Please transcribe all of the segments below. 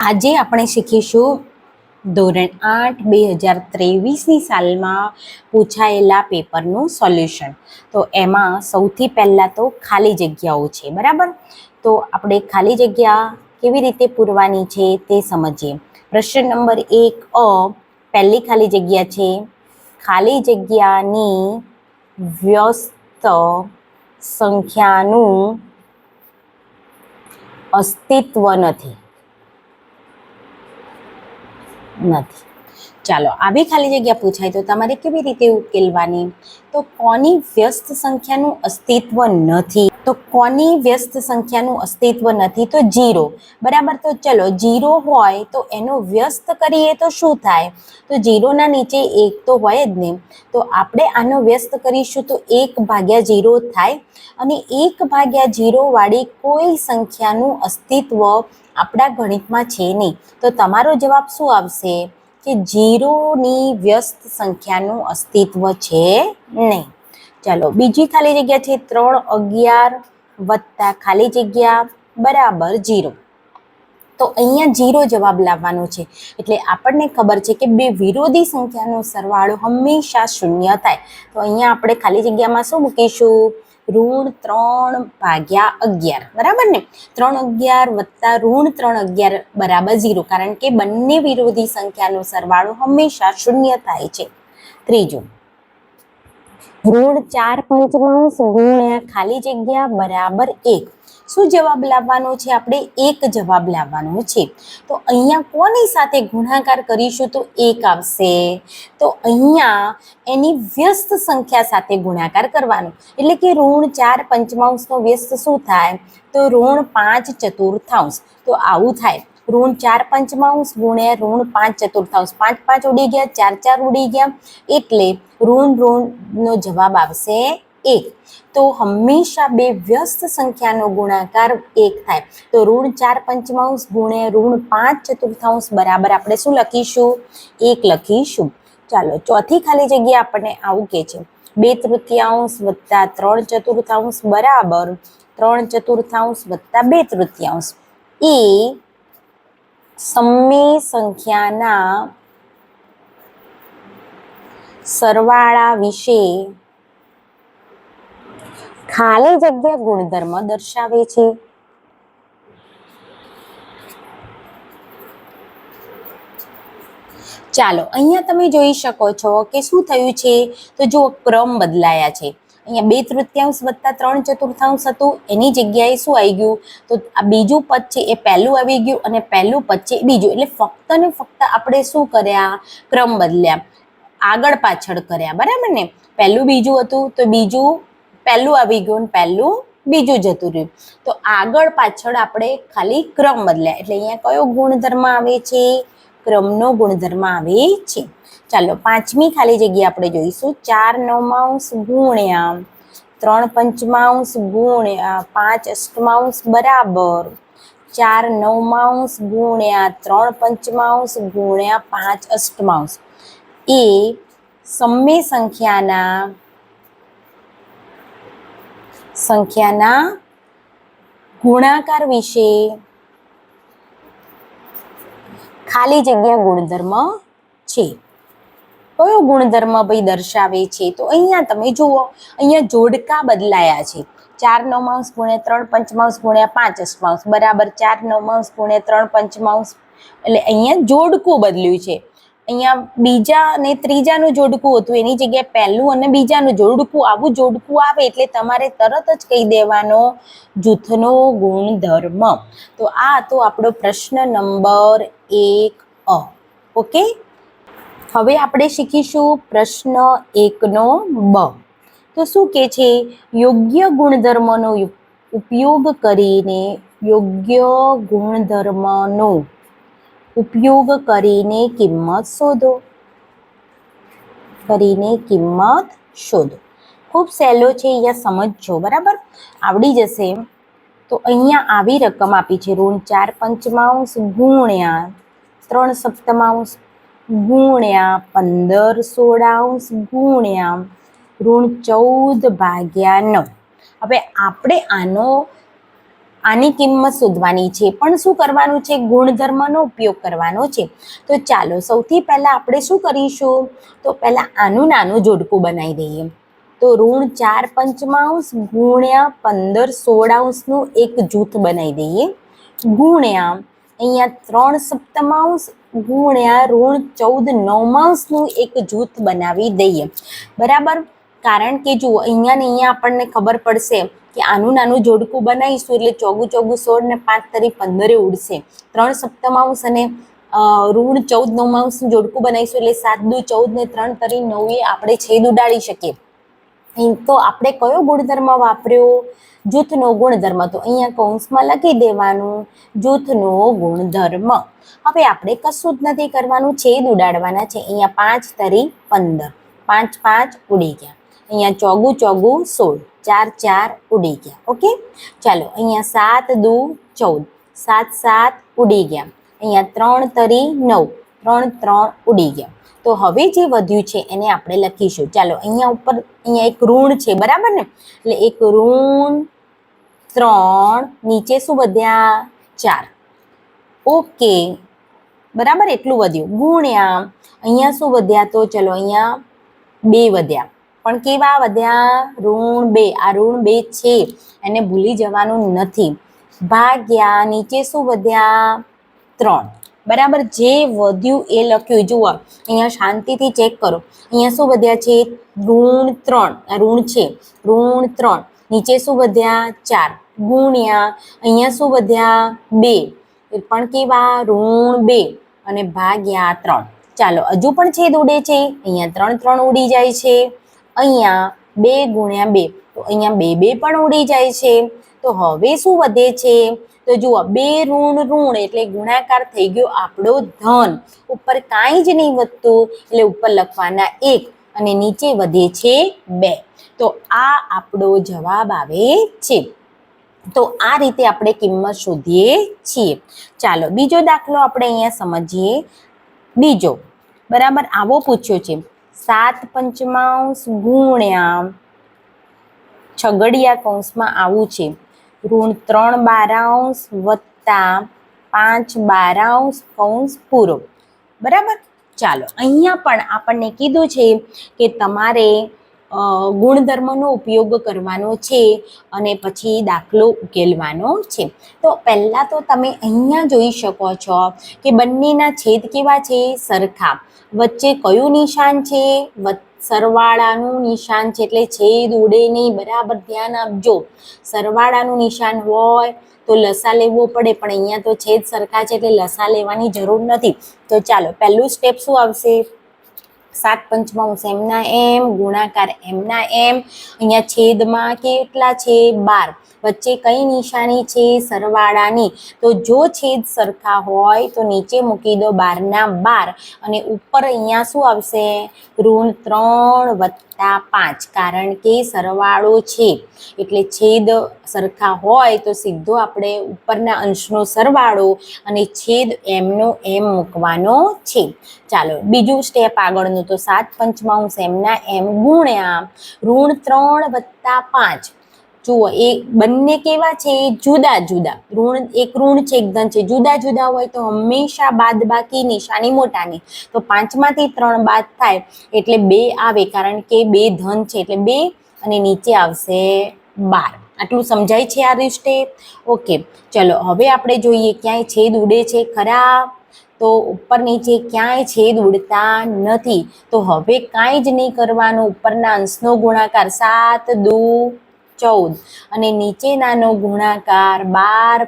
આજે આપણે શીખીશું ધોરણ 8 2023ની સાલમાં પૂછાયેલા પેપરનું સોલ્યુશન. તો એમાં સૌથી પહેલાં તો ખાલી જગ્યાઓ છે, બરાબર. તો આપણે ખાલી જગ્યા કેવી રીતે પૂરવાની છે તે સમજીએ. પ્રશ્ન નંબર 1 પહેલી ખાલી જગ્યા છે, ખાલી જગ્યાની વ્યસ્ત સંખ્યાનું અસ્તિત્વ નથી. ચાલો, આવી ખાલી જગ્યા પૂછાય તો તમારે કેવી રીતે ઉકેલવાની? તો કોની વ્યસ્ત સંખ્યાનું અસ્તિત્વ નથી? તો કોની વ્યસ્ત સંખ્યાનું અસ્તિત્વ નથી? તો 0, બરાબર. તો ચલો, 0 હોય તો એનો વ્યસ્ત કરીએ તો શું થાય? તો 0 ના નીચે 1 તો હોય જ ને. તો આપણે આનો વ્યસ્ત કરીશું તો 1/0 થાય, અને 1/0 વાળી કોઈ સંખ્યાનું અસ્તિત્વ આપણા ગણિતમાં છે નહીં. તો તમારો જવાબ શું આવશે? કે 0ની વ્યસ્ત સંખ્યાનું અસ્તિત્વ છે નહીં. ચાલો, બીજી ખાલી જગ્યા છે 3, 11 વત્તા ખાલી જગ્યા બરાબર 0. તો અહીંયા 0 જવાબ લાવવાનો છે. એટલે આપણને ખબર છે કે બે વિરોધી સંખ્યાનો સરવાળો હંમેશા 0 થાય. તો અહીંયા આપણે ખાલી જગ્યામાં શું મૂકીશું? -3/11, બરાબર ને. 3/11 વત્તા -3/11 બરાબર 0, કારણ કે બંને વિરોધી સંખ્યાનો સરવાળો હંમેશા 0 થાય છે. ત્રીજું, √4/5 ગુણ્યા ખાલી જગ્યા બરાબર 1. શું જવાબ લાવવાનો છે? આપણે 1 જવાબ લાવવાનો છે. તો અહીંયા કોની સાથે ગુણાકાર કરીશું તો 1 આવશે? તો અહીંયા એની વ્યસ્ત સંખ્યા સાથે ગુણાકાર કરવાનો. એટલે કે √4/5 નો વ્યસ્ત શું થાય? તો √5/4. તો આવું થાય. √4/5 ગુણ્યા √5/4. 5 5 ઉડી ગયા, 4 4 ઉડી ગયા, એટલે ઋણ જવાબ આવશે 1. તો હંમેશા બે વ્યસ્ત સંખ્યાનો ગુણાકાર 1 થાય. તો √4/5 ગુણ્યા √5/4 બરાબર આપણે શું લખીશું? 1 લખીશું. ચાલો, ચોથી ખાલી જગ્યા આપણને આવું કે છે, 2/3 વત્તા 3/4 બરાબર 3/4 વત્તા 2/3 એ સમય સંખ્યાના સરવાળા વિશે ખાલી જગ્યા ગુણધર્મ દર્શાવે છે. ચાલો, અહીંયા તમે જોઈ શકો છો કે શું થયું છે? તો જો ક્રમ બદલાયા છે. અહીંયા 2/3 વત્તા 3/4 હતું, એની જગ્યાએ શું આવી ગયું? તો આ બીજું પદ છે એ પહેલું આવી ગયું, અને પહેલું પદ છે બીજું. એટલે ફક્ત ને ફક્ત આપણે શું કર્યા? ક્રમ બદલ્યા, આગળ પાછળ કર્યા, બરાબર ને. પહેલું બીજું હતું તો બીજું પહેલું આવી ગયું, પહેલું બીજું જતું રહ્યું. તો આગળ પાછળ આપણે ખાલી ક્રમ બદલ્યા. એટલે અહીંયા કયો ગુણધર્મ આવે છે? ક્રમનો ગુણધર્મ આવે છે. ચાલો, પાંચમી ખાલી જગ્યા આપણે જોઈશું. 4/9 ગુણ્યા 3/5 ગુણ્યા 5/8 બરાબર 4/9 ગુણ્યા 3/5 ગુણ્યા 5/8 એ સમય સંખ્યાના ગુણાકાર વિશે ખાલી જગ્યા ગુણધર્મ છે. કયો ગુણધર્મ ભાઈ દર્શાવે છે? તો અહીંયા તમે જુઓ, અહીંયા જોડકા બદલાયા છે. 4/9 ગુણ્યા 3/5 ગુણ્યા 5/8 બરાબર 4/9 ગુણ્યા 3/5. એટલે અહીંયા જોડકું બદલ્યું છે. અહીંયા બીજા અને ત્રીજાનું જોડકું હતું, એની જગ્યાએ પહેલું અને બીજાનું જોડકું. આવું જોડકું આવે એટલે તમારે તરત જ કહી દેવાનો જૂથનો ગુણધર્મ. તો આ હતો આપણો પ્રશ્ન નંબર 1 ઓકે. હવે આપણે શીખીશું પ્રશ્ન 1નો બ. તો શું કે છે? યોગ્ય ગુણધર્મનો ઉપયોગ કરીને કિંમત શોધો. ખૂબ સહેલો છે, અહીંયા સમજજો, બરાબર, આવડી જશે. તો અહીંયા આવી રકમ આપી છે, √4/5 ગુણ્યા 3/7 ગુણ્યા 15/16 ગુણ્યા √14/9. હવે આપણે આનો આની કિંમત શોધવાની છે, પણ શું કરવાનું છે? ગુણધર્મનો ઉપયોગ કરવાનો છે. તો ચાલો સૌથી પહેલાં આપણે શું કરીશું? તો પહેલાં આનું નાનું જોડકું બનાવી દઈએ. તો ઋણ 4/5 ગુણ્યા 15/16 એક જૂથ બનાવી દઈએ, ગુણ્યા અહીંયા 3/7 ગુણ્યા ઋણ 14/9 એક જૂથ બનાવી દઈએ. બરાબર, કારણ કે જુઓ અહીંયા ને અહીંયા આપણને ખબર પડશે કે આનું નાનું જોડકું બનાવીશું એટલે 4 × 4 = 16 ને 5 તરી 15 ઉડશે. 3/7 અને ઋણ 14/9 જોડકું બનાવીશું એટલે 7 દુ 14 ને 3 તરી 9 આપણે છેદ ઉડાડી શકીએ. તો આપણે કયો ગુણધર્મ વાપર્યો? જૂથનો ગુણધર્મ. તો અહીંયા કૌંસમાં લખી દેવાનું જૂથનો ગુણધર્મ. હવે આપણે કશું જ નથી કરવાનું, છેદ ઉડાડવાના છે. અહીંયા 5 તરી 15, 5 5 ઉડી ગયા. અહીંયા 4 4 16, 4 4 ઉડી ગયા. ઓકે, ચાલો અહીંયા 7 દુ 14, 7 7 ઉડી ગયા. અહીંયા 3 તરી 9, 3 3 ઉડી ગયા. તો હવે જે વધ્યું છે એને આપણે લખીશું. ચાલો અહીંયા ઉપર અહીંયા એક ઋણ છે, બરાબર ને? એટલે એક ઋણ 3, નીચે શું વધ્યા? 4. ઓકે, બરાબર, એટલું વધ્યું. ગુણ્યા અહીંયા શું વધ્યા? તો ચલો અહીંયા 2 વધ્યા, પણ કેવા વધ્યા? ઋણ 2. આ ઋણ 2 છે એને ભૂલી જવાનું નથી. ભાગ્યા નીચે શું વધ્યા? 3. બરાબર, જે વધ્યું એ લખ્યું. જુઓ અહીંયા શાંતિથી ચેક કરો. અહીંયા શું વધ્યા છે? ઋણ 3. આ ઋણ છે, ઋણ 3. નીચે શું વધ્યા? 4. ગુણ્યા અહીંયા શું વધ્યા? 2, એ પણ કેવા? ઋણ 2 અને ભાગ્યા 3. ચાલો હજુ પણ છેદ ઉડે છે. અહીંયા 3 3 ઉડી જાય છે. અહીંયા 2 ગુણ્યા 2, તો અહીંયા 2 2 પણ ઉડી જાય છે. તો હવે શું વધે છે? તો જુઓ 2 ઋણ ઋણ એટલે ગુણાકાર થઈ ગયો આપણો ધન. ઉપર કાંઈ જ નહીં વધતું એટલે ઉપર લખવાના 1 અને નીચે વધે છે 2. તો આ આપણો જવાબ આવે છે. તો આ રીતે આપણે કિંમત શોધીએ છીએ. ચાલો બીજો દાખલો આપણે અહીંયા સમજીએ. બીજો, બરાબર, આવો પૂછ્યો છે. 7/5 ગુણ્યા છગડિયા કૌંસમાં આવું છે ઋણ 3/12 વત્તા 5/12 કૌંસ પૂરો. બરાબર, ચાલો અહીંયા પણ આપણને કીધું છે કે તમારે ગુણધર્મનો ઉપયોગ કરવાનો છે અને પછી દાખલો ઉકેલવાનો છે. તો પહેલાં તો તમે અહીંયા જોઈ શકો છો કે બંનેના છેદ કેવા છે? સરખા. વચ્ચે કયું નિશાન છે? સરવાળાનું નિશાન છે, એટલે છેદ ઉડે નહીં. બરાબર ધ્યાન આપજો. સરવાળાનું નિશાન હોય તો લસા લેવો પડે, પણ અહીંયા તો છેદ સરખા છે એટલે લસા લેવાની જરૂર નથી. તો ચાલો પહેલું સ્ટેપ શું આવશે? 7/5 એમના એમ ગુણાકાર એમના એમ. અહીંયા છેદમાં કેટલા છે? 12. વચ્ચે કઈ નિશાની છે? સરવાળાની. તો જો છેદ સરખા હોય તો નીચે મૂકી દો 12 ના 12 અને ઉપર અહીંયા શું આવશે? ઋણ 3 વત્તા 5, કારણ કે સરવાળો છે એટલે છેદ સરખા હોય તો સીધો આપણે ઉપરના અંશનો સરવાળો અને છેદ એમનો એમ મૂકવાનો છે. ચાલો બીજું સ્ટેપ આગળનું. તો 7/5 એમના એમ ગુણ્યા ઋણ 3 વત્તા 5. જુઓ એ બંને કેવા છે? જુદા જુદા. ઋણ એક ઋણ છે, એક ધન છે. જુદા જુદા હોય તો હંમેશા બાદબાકી નિશાની મોટાની. તો 5માંથી 3 બાદ થાય એટલે 2 આવે, કારણ કે 2 ધન છે એટલે 2 અને નીચે આવશે 12. આટલું સમજાય છે આ સ્ટેપ? ઓકે, ચલો હવે આપણે જોઈએ ક્યાંય છેદ ઉડે છે ખરા? તો ઉપર નીચે ક્યાંય છેદ ઉડતા નથી. તો હવે કાંઈ જ નહીં કરવાનું. ઉપરના અંશનો ગુણાકાર 7 દુ 14 અને નીચેનાનો ગુણાકાર 12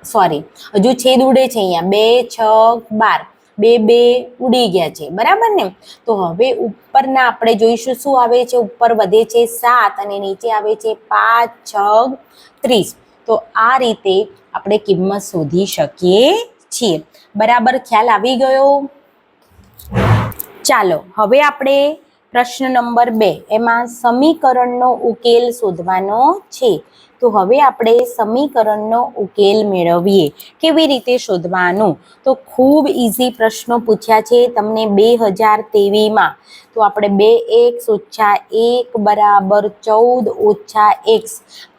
5 હજુ છેદ ઉડે છે. અહીંયા 2 6 12, 2 2 ઉડી ગયા છે, બરાબર ને? તો હવે ઉપરના આપણે જોઈશું શું આવે છે? ઉપર વધે છે 7 અને નીચે આવે છે 5 6 30. તો આ રીતે આપણે કિંમત શોધી શકીએ છીએ. બરાબર ખ્યાલ આવી ગયો? ચાલો હવે આપણે પ્રશ્ન નંબર 2 એમાં સમીકરણનો ઉકેલ શોધવાનો છે. તો હવે આપણે સમીકરણનો ઉકેલ મેળવીએ. કેવી રીતે શોધવાનું? તો ખૂબ ઇઝી પ્રશ્નો પૂછ્યા છે તમને 2023માં. તો આપણે 2x ઓછા 1 બરાબર 14 ઓછા x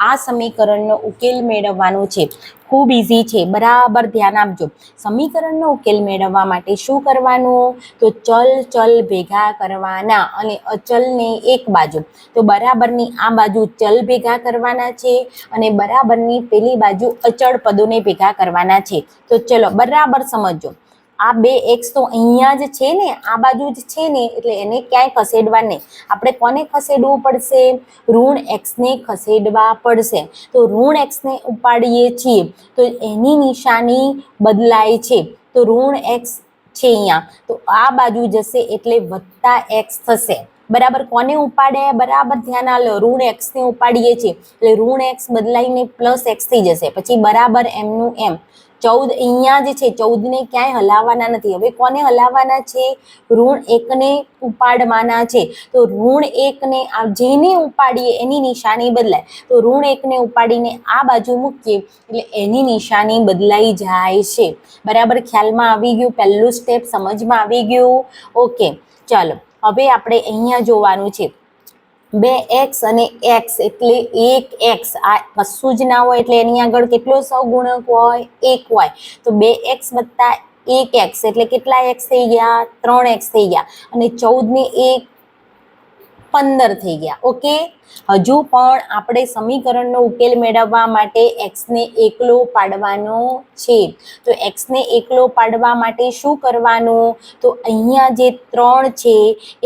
આ સમીકરણનો ઉકેલ મેળવવાનો છે. ખૂબ ઇઝી છે, બરાબર ધ્યાન આપજો. સમીકરણનો ઉકેલ મેળવવા માટે શું કરવાનું? તો ચલ ભેગા કરવાના અને અચલને એક બાજુ, તો બરાબરની આ બાજુ ચલ ભેગા કરવાના છે અને બરાબરની પેલી બાજુ અચળ પદોને ભેગા કરવાના છે. તો ચલો બરાબર સમજો. આ 2x તો અહીંયા જ છે ને, આ બાજુ જ છે ને, એટલે એને ક્યાંય ખસેડવા નહીં. આપણે કોને ખસેડવું પડશે? ઋણ x ને ખસેડવા પડશે. તો ઋણ x ને ઉપાડીએ છીએ તો એની નિશાની બદલાય છે. તો ઋણ x છે અહીંયા, તો આ બાજુ જશે એટલે વત્તા x થશે. બરાબર, કોને ઉપાડે? બરાબર ધ્યાન આલો, ઋણ x ને ઉપાડીએ છીએ એટલે ઋણ x બદલાઈને પ્લસ x થઈ જશે. પછી બરાબર એમનું એમ 14 અહીંયા જ છે, 14 ને ક્યાંય હલાવવાના નથી. હવે કોને હલાવવાના છે? ઋણ 1 ને ઉપાડવાના છે. તો ઋણ 1 ને જેને ઉપાડીએ એની નિશાની બદલાય. તો ઋણ 1 ને ઉપાડીને આ બાજુ મૂકીએ એટલે એની નિશાની બદલાઈ જાય છે. બરાબર, ખ્યાલમાં આવી ગયું? પહેલું સ્ટેપ સમજમાં આવી ગયું? ઓકે, ચાલો હવે આપણે અહીંયા જોવાનું છે 2x અને x એટલે 1x. આ કશું જ ના હોય એટલે એની આગળ કેટલો સહગુણક હોય? 1 હોય. તો 2x વત્તા 1x એટલે કેટલા x થઈ ગયા? 3x થઈ ગયા. અને 14 ને 1 15 થઈ ગયા. ઓકે, હજુ પણ આપણે સમીકરણનો ઉકેલ મેળવવા માટે x ને એકલો પાડવાનો છે. તો x ને એકલો પાડવા માટે શું કરવાનું? તો અહીંયા જે 3 છે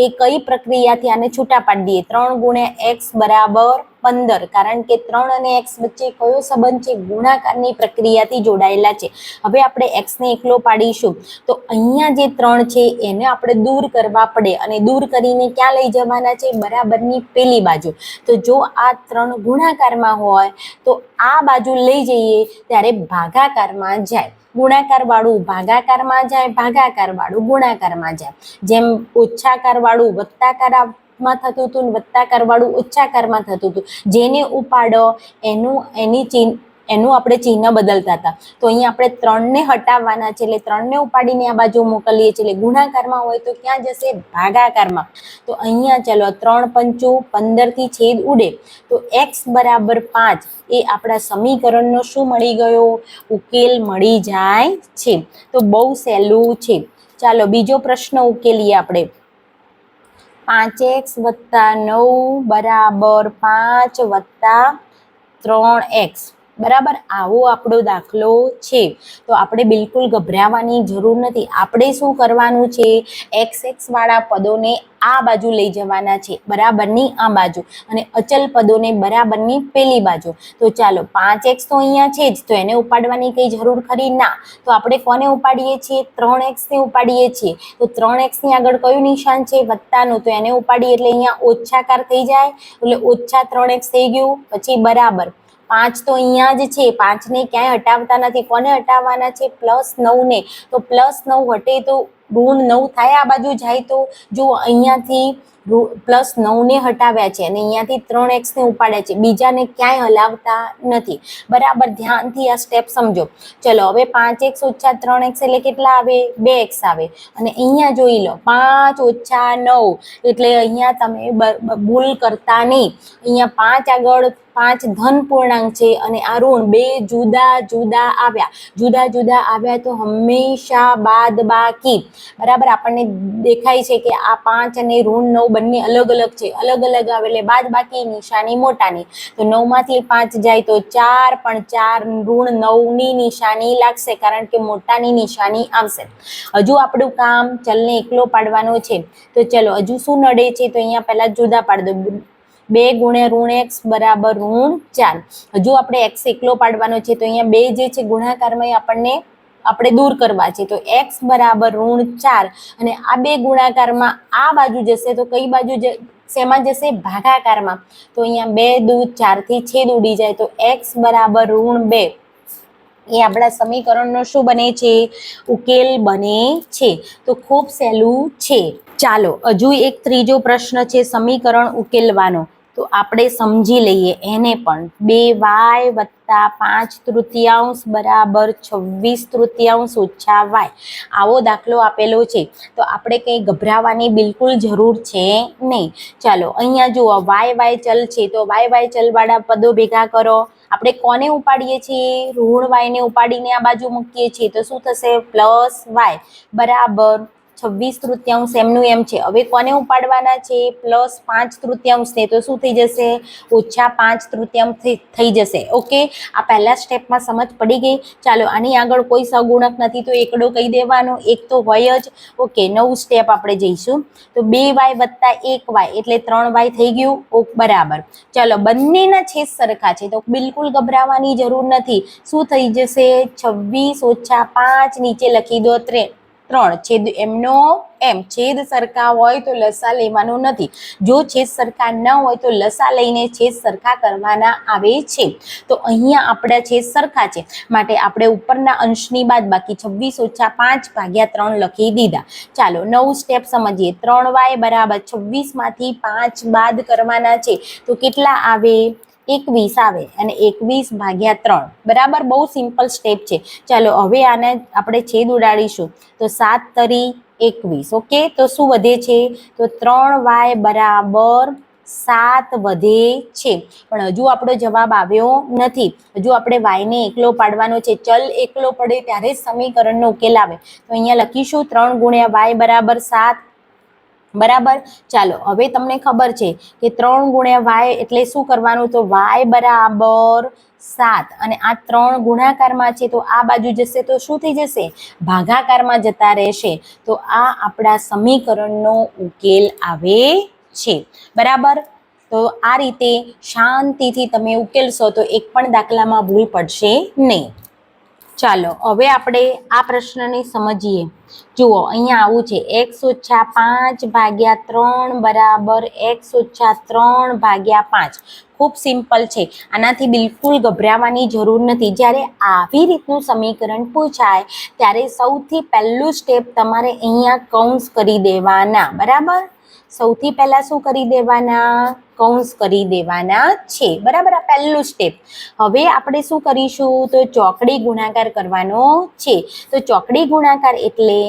એ કઈ પ્રક્રિયાથી આને છૂટા પાડી દઈએ? 3 ગુણ્યા x બરાબર 15, કારણ કે 3 અને x વચ્ચે કયો સંબંધ છે? ગુણાકારની પ્રક્રિયાથી જોડાયેલા છે. હવે આપણે x ને એકલો પાડીશું તો અહીંયા જે 3 છે એને આપણે દૂર કરવા પડે અને દૂર કરીને ક્યાં લઈ જવાના છે? બરાબરની પેલી બાજુ. તો જો આ 3 ગુણાકારમાં હોય તો આ બાજુ લઈ જઈએ ત્યારે ભાગાકારમાં જાય. ગુણાકાર વાળું ભાગાકારમાં જાય, ભાગાકાર વાળું ગુણાકારમાં જાય. જેમ ઓછાકાર વાળું વત્તાકાર માં થતું હતું ને વત્તાકાર વાળું ઓછાકારમાં થતું હતું. જેને ઉપાડો એનું આપણે ચિહ્ન બદલતા હતા. તો અહીંયા આપણે 3 ને હટાવવાના છે એટલે 3 ને ઉપાડીને આ બાજુ મોકલીએ છીએ. એટલે ગુણાકારમાં હોય તો ક્યાં જશે? ભાગાકારમાં. તો અહીંયા ચલો 3 પંચું 15 થી છેદ ઉડે તો x બરાબર 5 એ આપણા સમીકરણનો શું મળી ગયો? ઉકેલ મળી જાય છે. તો બહુ સહેલું છે. ચાલો બીજો પ્રશ્ન ઉકેલીએ આપણે. 5x વત્તા 9 બરાબર 5 વત્તા 3x. બરાબર, આવો આપણો દાખલો છે. તો આપણે બિલકુલ ગભરાવાની જરૂર નથી. આપણે શું કરવાનું છે? x વાળા પદોને આ બાજુ લઈ જવાના છે, બરાબરની આ બાજુ, અને અચલ પદોને બરાબરની પેલી બાજુ. તો ચાલો 5x તો અહીંયા છે જ, તો એને ઉપાડવાની કઈ જરૂર ખરી? ના. તો આપણે કોને ઉપાડીએ છીએ? 3x ને ઉપાડીએ છીએ. તો 3x ની આગળ કયું નિશાન છે? વત્તાનું. તો એને ઉપાડીએ એટલે અહીંયા ઓછાકાર થઈ જાય એટલે ઓછા 3x થઈ ગયું. પછી બરાબર 5 તો અહીંયા જ છે, 5 ને ક્યાંય હટાવતા નથી. કોને હટાવવાના છે? +9 ને. તો +9 હટે તો ઋણ 9 થાય, આ બાજુ જાય તો જો અહીંયાથી +9 ને હટાવ્યા છે અને અહીંયાથી 3x ને ઉપાડ્યા છે, બીજાને ક્યાંય હલાવતા નથી. બરાબર, ધ્યાનથી આ સ્ટેપ સમજો. ચલો હવે 5x ઓછા 3x એટલે કેટલા આવે? 2x આવે. અને અહીંયા જોઈ લો 5 ઓછા 9 એટલે અહીંયા તમે ભૂલ કરતા નહીં. અહીંયા 5 આગળ 5 ધન પૂર્ણાંક છે અને આ ઋણ, બે જુદા જુદા આવ્યા. જુદા જુદા આવ્યા તો હંમેશા બાદબાકી. બરાબર, આપણને દેખાય છે કે આ 5 અને ઋણ 9 બંને અલગ અલગ છે. અલગ અલગ આવે એટલે બાદબાકી નિશાની મોટાની. તો 9 માંથી 5 જાય તો 4, પણ 4 ઋણ 9 ની નિશાની લાગશે કારણ કે મોટાની નિશાની આવશે. હજુ આપણું કામ ચલને એકલો પાડવાનો છે. તો ચલો હજુ શું નડે છે? તો અહીંયા પહેલા જુદા પાડી દો. 2 ગુણ્યા ઋણ x બરાબર ઋણ 4. હજુ આપણે x એકલો પાડવાનો છે. તો અહીંયા 2 જે છે ગુણાકારમાં આપણે દૂર કરવા છે. તો x બરાબર ઋણ 4 અને આ 2 ગુણાકારમાં આ બાજુ જશે તો કઈ બાજુ શેમાં જશે? ભાગાકારમાં. તો અહીંયા 2 દૂ 4 થી છેદ ઉડી જાય તો x બરાબર ઋણ 2 એ આપણા સમીકરણનો શું બને છે? ઉકેલ બને છે. તો ખૂબ સહેલું છે. ચાલો હજુ એક ત્રીજો પ્રશ્ન છે સમીકરણ ઉકેલવાનો. તો આપણે સમજી લઈએ એને પણ. 2y + વત્તા 5/3 બરાબર 26/3 ઓછા વાય. આવો દાખલો આપેલો છે. તો આપણે કંઈ ગભરાવાની બિલકુલ જરૂર છે નહીં. ચાલો અહીંયા જુઓ વાય ચલ છે, તો વાય ચલવાળા પદો ભેગા કરો. આપણે કોને ઉપાડીએ છીએ? ઋણ વાયને ઉપાડીને આ બાજુ મૂકીએ છીએ, તો શું થશે? પ્લસ વાય બરાબર 26/3 એમનું એમ છે. હવે કોને ઉપાડવાના છે? પ્લસ 5/3 ને, તો શું થઈ જશે? ઓછા 5/3 થઈ જશે. ઓકે, આ પહેલા સ્ટેપમાં સમજ પડી ગઈ. ચાલો આની આગળ કોઈ સહગુણક નથી તો એકડો કહી દેવાનો, એક તો હોય જ. ઓકે, નવું સ્ટેપ આપણે જઈશું. તો 2y વત્તા 1y એટલે 3y થઈ ગયું. બરાબર. ચાલો બંનેના છેદ સરખા છે તો બિલકુલ ગભરાવાની જરૂર નથી. શું થઈ જશે? 26 - 5 નીચે લખી દો 3 છેદ એમનો એમ. છેદ સરખા હોય તો લસા લેવાનો નથી. જો છેદ સરખા ન હોય તો લસા લઈને છેદ સરખા કરવાના આવે છે. તો અહીંયા આપણા છેદ સરખા છે માટે આપણે ઉપરના અંશની બાદ બાકી 26 - 5 ભાગ્યા 3 લખી દીધા. ચાલો નવું સ્ટેપ સમજીએ. 3y બરાબર 26 માંથી 5 બાદ કરવાના છે તો કેટલા આવે? 21 આવે અને 21 ભાગ્યા 3 બરાબર. બહુ સિમ્પલ સ્ટેપ છે. ચાલો હવે આને આપણે છેદ ઉડાડીશું તો 7 તરી 21. ઓકે, તો શું વધે છે? તો 3y બરાબર 7 વધે છે. પણ હજુ આપણો જવાબ આવ્યો નથી. હજુ આપણે વાયને એકલો પાડવાનો છે. ચલ એકલો પડે ત્યારે જ સમીકરણનો ઉકેલ આવે. તો અહીંયા લખીશું 3 × y બરાબર 7 બરાબર. ચાલો હવે તમને ખબર છે કે 3 × y એટલે શું કરવાનું? તો y બરાબર 7 અને આ 3 ગુણાકારમાં છે તો આ બાજુ જશે તો શું થઈ જશે? ભાગાકારમાં જતા રહેશે. તો આ આપણા સમીકરણનો ઉકેલ આવે છે. બરાબર. તો આ રીતે શાંતિથી તમે ઉકેલશો તો એક પણ દાખલામાં ભૂલ પડશે નહીં. ચાલો હવે આપણે આ પ્રશ્નને સમજીએ. જુઓ અહીંયા આવું છે x - 5 ભાગ્યા 3 બરાબર x - 3 ભાગ્યા 5. ખૂબ સિમ્પલ છે. આનાથી બિલકુલ ગભરાવાની જરૂર નથી. જ્યારે આવી રીતનું સમીકરણ પૂછાય ત્યારે સૌથી પહેલું સ્ટેપ તમારે અહીંયા કૌંસ કરી દેવાના. બરાબર. સૌથી પહેલા શું કરી દેવાના? કૌંસ કરી દેવાના છે. બરાબર. આ પહેલું સ્ટેપ. હવે આપણે શું કરીશું? તો ચોકડી ગુણાકાર કરવાનો છે. તો ચોકડી ગુણાકાર એટલે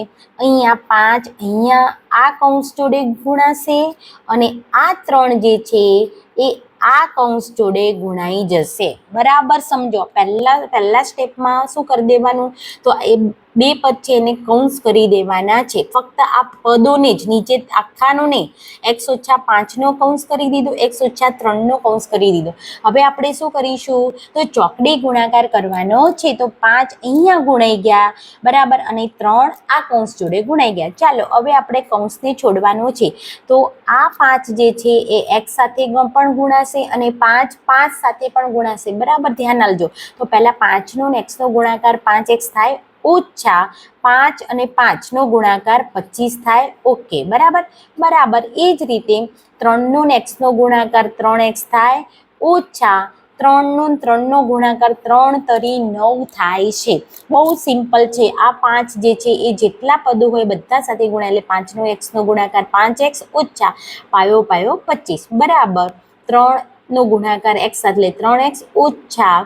અહીંયા 5 અહીંયા આ કૌંસ જોડે ગુણાશે અને આ 3 જે છે એ આ કૌંસ જોડે ગુણાઈ જશે. બરાબર સમજો. પહેલા સ્ટેપમાં શું કરી દેવાનું? તો એ બે પદ છે એને કૌંસ કરી દેવાના છે. ફક્ત આ પદોને જ, નીચે આખાનો નહીં. x - 5 નો કૌંસ કરી દીધો, x - 3 નો કૌંસ કરી દીધો. હવે આપણે શું કરીશું? તો ચોકડી ગુણાકાર કરવાનો છે. તો 5 અહીંયા ગુણાઈ ગયા બરાબર અને 3 આ કૌંસ જોડે ગુણાઈ ગયા. ચાલો હવે આપણે કૌંસને છોડવાનો છે. તો આ 5 જે છે એ x સાથે પણ ગુણાશે અને 5 સાથે પણ ગુણાશે. બરાબર. ધ્યાન આપજો. તો પહેલા 5 નો ને x નો ગુણાકાર 5x થાય ઓછા 5 અને 5 નો ગુણાકાર 25 થાય. ઓકે બરાબર. બરાબર. એ જ રીતે 3 નો ને x નો ગુણાકાર 3x થાય ઓછા 3 નો 3 નો ગુણાકાર 3 તરી 9 થાય છે. બહુ સિમ્પલ છે. આ 5 જે છે એ જેટલા પદો હોય બધા સાથે ગુણાય એટલે 5 નો x નો ગુણાકાર 5x ઓછા પાયો 25 બરાબર 3 નો ગુણાકાર x સાથે એટલે 3x ઓછા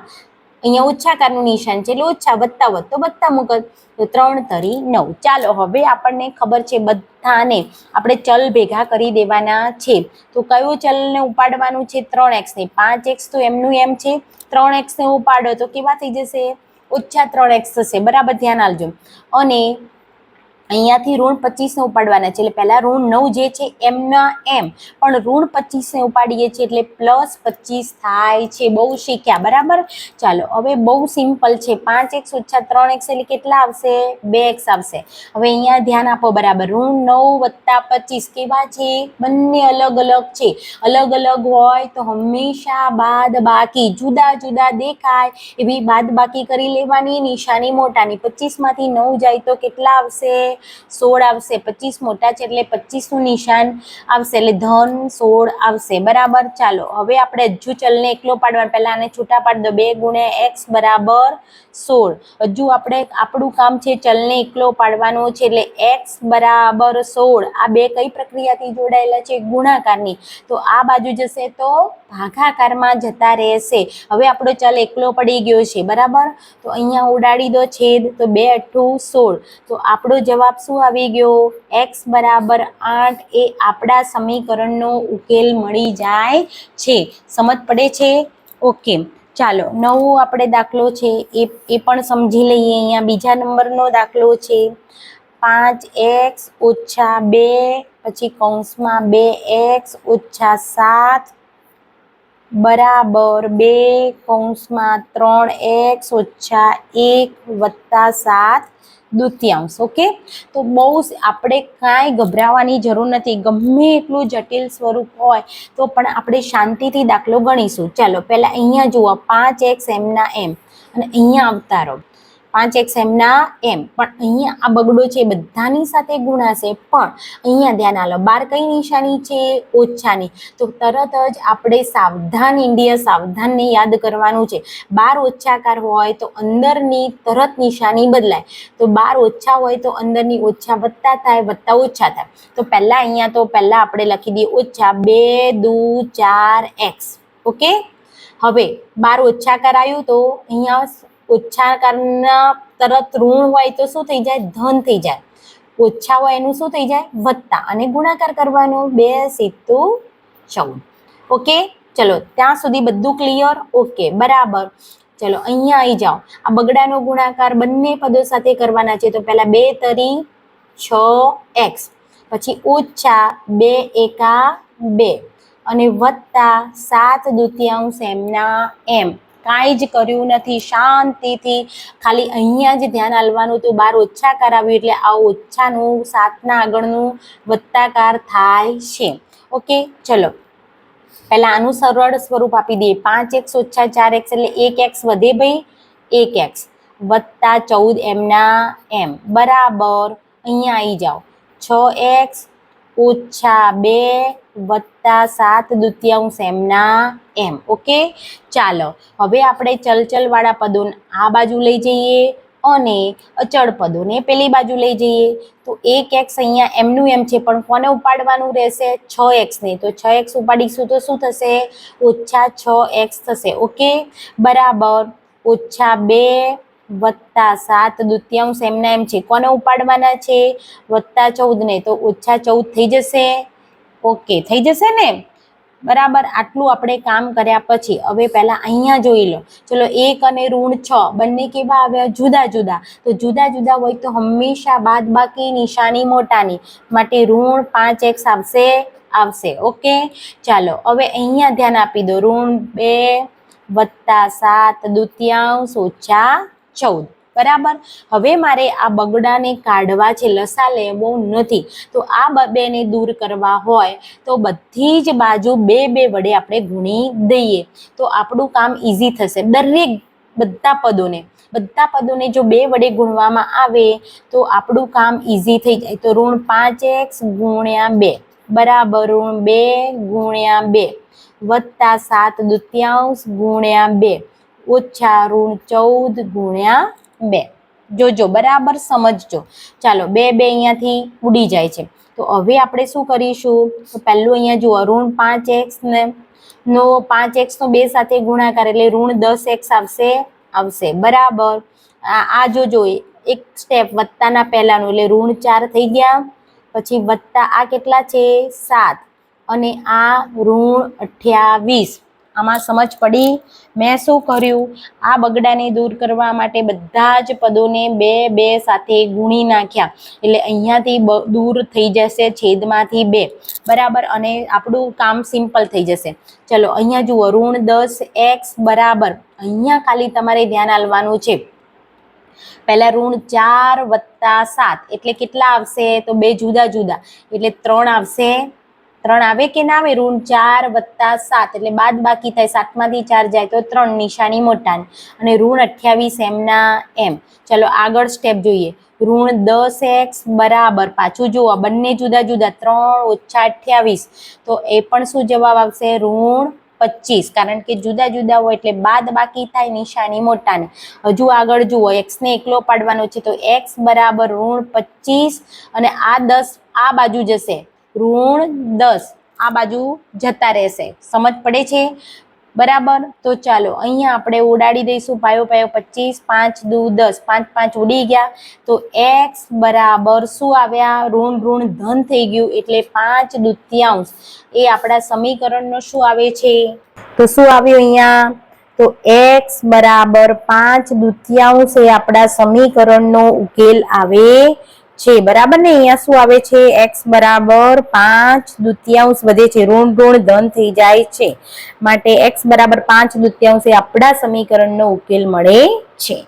અહીંયા ઓછાકારનું નિશાન છે એટલે ઓછા વત્તા વધતો વત્તા મૂકો તો 3 તરી 9. ચાલો હવે આપણને ખબર છે બધાને આપણે ચલ ભેગા કરી દેવાના છે. તો કયું ચલને ઉપાડવાનું છે? 3x ને. 5x તો એમનું એમ છે. 3x ને ઉપાડો તો કેવા થઈ જશે? ઓછા 3x થશે. બરાબર. ધ્યાન આપજો. અને અહીંયાથી ઋણ 25 ને ઉપાડવાના છે એટલે પહેલા ઋણ 9 જે છે એમના એમ પણ ઋણ 25 ને ઉપાડીએ છીએ એટલે પ્લસ 25 થાય છે. બહુ શીખ્યા. બરાબર. ચાલો હવે બહુ સિમ્પલ છે. 5x ઓછા 3x એટલે કેટલા આવશે? 2x આવશે. હવે અહીંયા ધ્યાન આપો. બરાબર. ઋણ 9 વત્તા 25 કેવા છે? બંને અલગ અલગ છે. અલગ અલગ હોય તો હંમેશા બાદ બાકી જુદા જુદા દેખાય એવી બાદ બાકી કરી લેવાની. નિશાની મોટાની. 25 માંથી 9 જાય તો કેટલા આવશે? 16 આવશે, 25 મોટા છે એટલે 25 નું નિશાન આવશે, એટલે ધન 16 આવશે, બરાબર। ચાલો હવે આપણે હજુ ચલને એકલો પાડવાનો, પહેલા આને છૂટા પાડી દો, 2 ગુણ્યા x બરાબર 16। હજુ આપણે આપણું કામ છે ચલને એકલો પાડવાનો છે, એટલે x બરાબર 16। આ બે કઈ પ્રક્રિયાથી જોડાયેલા છે? ગુણાકારની, તો આ બાજુ જશે તો ભાગાકારમાં જતા રહેશે। હવે આપણો ચલ એકલો પડી ગયો છે, બરાબર। તો અહીંયા ઉડાડી દો છેદ, તો 2 × 8 = 16, તો આપણો જવાબ શું આવી ગયો? x બરાબર 8 એ આપણા સમીકરણનો ઉકેલ મળી જાય છે। સમજ પડે છે? ઓકે, ચાલો નવો આપણે દાખલો છે એ પણ સમજી લઈએ। અહીંયા બીજા નંબરનો દાખલો છે, 5x - 2 પછી કૌંસમાં 2x - 7 બરાબર 2 કૌંસમાં 3x - 1 વત્તા 7 દૂત્યાંશ। ઓકે, તો બહુ આપણે કાંઈ ગભરાવાની જરૂર નથી, ગમે એટલું જટિલ સ્વરૂપ હોય તો પણ આપણે શાંતિથી દાખલો ગણીશું। ચાલો પહેલાં અહીંયા જુઓ, 5x એમના એમ અને અહીંયા આવતા રહો, 5x એમના એમ, પણ અહીંયા આ બગડો છે બધાની સાથે ગુણાશે, પણ અહીંયા ધ્યાન આલો, બાર કઈ નિશાની છે? ઓછાની, તો તરત જ આપણે સાવધાન ઇન્ડિયા સાવધાનને યાદ કરવાનું છે। 12 ઓછાકાર હોય તો અંદરની તરત નિશાની બદલાય, તો 12 ઓછા હોય તો અંદરની ઓછા વત્તા થાય, વત્તા ઓછા થાય। તો પહેલા અહીંયા તો પહેલા આપણે લખી દઈએ ઓછા, 2 દુ 4x। ઓકે, હવે 12 ઓછાકાર આવ્યું તો અહીંયા ઓછાકારના તરત ઋણ હોય તો શું થઈ જાય? ધન થઈ જાય, ઓછા હોય એનું શું થઈ જાય? વત્તા, અને ગુણાકાર કરવાનો, 2 × 7 = 14। ઓકે, ચલો ત્યાં સુધી બધું ક્લિયર? ઓકે, બરાબર। ચલો અહીંયા આવી જાઓ, આ બગડાનો ગુણાકાર બંને પદો સાથે કરવાના છે, તો પહેલા 2 તરી 6x, પછી ઓછા 2 × 2 અને વત્તા 7 દૂત્યાંશ એમના એમ। કાંઈ જ કર્યું નથી, શાંતિથી ખાલી અહીંયા જ ધ્યાન આલવાનું હતું, 12 ઓછાકાર આવ્યું એટલે આ ઓછાનું 7ના આગળનું વત્તાકાર થાય છે। ઓકે, ચલો પહેલા આનું સરળ સ્વરૂપ આપી દઈએ, 5x - 4x એટલે 1x વધે ભાઈ, 1x વત્તા 14 એમના એમ બરાબર, અહીંયા આવી જાઓ, 6x - 2 વત્તા 7 દૂત્યાંશ એમના એમ। ઓકે, ચાલો હવે આપણે ચલચલ વાળા પદો આ બાજુ લઈ જઈએ અને અચળ પદોને પેલી બાજુ લઈ જઈએ। તો 1x અહીંયા એમનું એમ છે, પણ કોને ઉપાડવાનું રહેશે? 6x ને, તો 6x ઉપાડીશું તો શું થશે? ઓછા 6x થશે। ઓકે, બરાબર, ઓછા 2 વત્તા 7 દૂત્યાંશ એમના એમ છે, કોને ઉપાડવાના છે? વત્તા 14 ને, તો ઓછા 14 થઈ જશે। ઓકે, થઈ જશે ને, બરાબર। આટલું આપણે કામ કર્યા પછી હવે પહેલા અહીંયા જોઈ લો, ચલો 1 અને -6 બંને કેવા આવ્યા? જુદા જુદા, તો જુદા જુદા હોય તો હંમેશા બાદબાકી નિશાની મોટાની, માટે -5x આવશે। ઓકે, ચાલો હવે અહીંયા ધ્યાન આપી દો, -2 વત્તા 7 દૂત્યાંશ ઓછા 14 બરાબર। હવે મારે આ બગડાને કાઢવા છે, લસા લેવો નથી, તો આ બેને દૂર કરવા હોય તો બધી જ બાજુ 2 2 વડે આપણે ગુણી દઈએ, તો આપણું કામ ઇઝી થશે। બધા પદોને જો 2 વડે ગુણવામાં આવે તો આપણું કામ ઇઝી થઈ જાય। તો -5x × 2 બરાબર -2 × 2 વત્તા 7 દૂત્યાંશ × 2 ઓછા -14 × 2। જોજો, બરાબર સમજજો। ચાલો 2 2 અહીંયાથી ઉડી જાય છે, તો હવે આપણે શું કરીશું? તો પહેલું અહીંયા જુઓ, -5x નો 5x નો 2 સાથે ગુણાકાર એટલે -10x આવશે બરાબર। આ જોજો, એક સ્ટેપ વત્તાના પહેલાનું એટલે -4 થઈ ગયા, પછી વત્તા આ કેટલા છે? 7 અને આ -28। આમાં સમજ પડી? મેં શું કર્યું? આ બગડાને દૂર કરવા માટે બધા જ પદોને 2 2 સાથે ગુણી નાખ્યા, એટલે અહીંયાથી દૂર થઈ જશે છેદમાંથી 2 બરાબર, અને આપણું કામ સિમ્પલ થઈ જશે। ચલો અહીંયા જુઓ, -10x બરાબર, અહીંયા ખાલી તમારે ધ્યાન આલવાનું છે, પહેલા -4 વત્તા 7 એટલે કેટલા આવશે? તો 2 જુદા જુદા એટલે 3 આવશે, 3 આવે કે ના આવે? ઋણ 4 + 7 એટલે બાદ બાકી થાય. 7 માંથી 4 જાય તો 3, નિશાની મોટાની, અને ઋણ 28 એમના એમ. ચલો આગળ સ્ટેપ જોઈએ. ઋણ 10x બરાબર, પાછું જુઓ બંને જુદા જુદા, 3 - 28, તો એ પણ શું જવાબ આવશે? ઋણ 25, કારણ કે જુદા જુદા હોય એટલે બાદ બાકી થાય, નિશાની મોટાની. હજુ આગળ જુઓ, x ને એકલો પાડવાનો છે, તો x બરાબર ઋણ 25, અને આ 10 આ બાજુ જશે, ઋણ 10 આ બાજુ જતા રહેશે. સમજ પડે છે? બરાબર. તો ચાલો અહીંયા આપણે ઉડાડી દઈશું પાયો પાયો 25, 5 દુ 10, 5 5 ઉડી ગયા. તો x બરાબર શું આવ્યા? ઋણ ઋણ ધન થઈ ગયું, એટલે 5/2 એ આપણા સમીકરણનો શું આવે છે? તો શું આવ્યું અહીંયા? તો x બરાબર 5/2 એ આપણા સમીકરણનો ઉકેલ આવે છે. બરાબર ને? અહીંયા શું આવે છે? x બરાબર 5/2 વધે છે, ઋણ ઋણ ધન થઈ જાય છે, માટે x બરાબર 5/2 એ આપણા સમીકરણનો ઉકેલ મળે છે.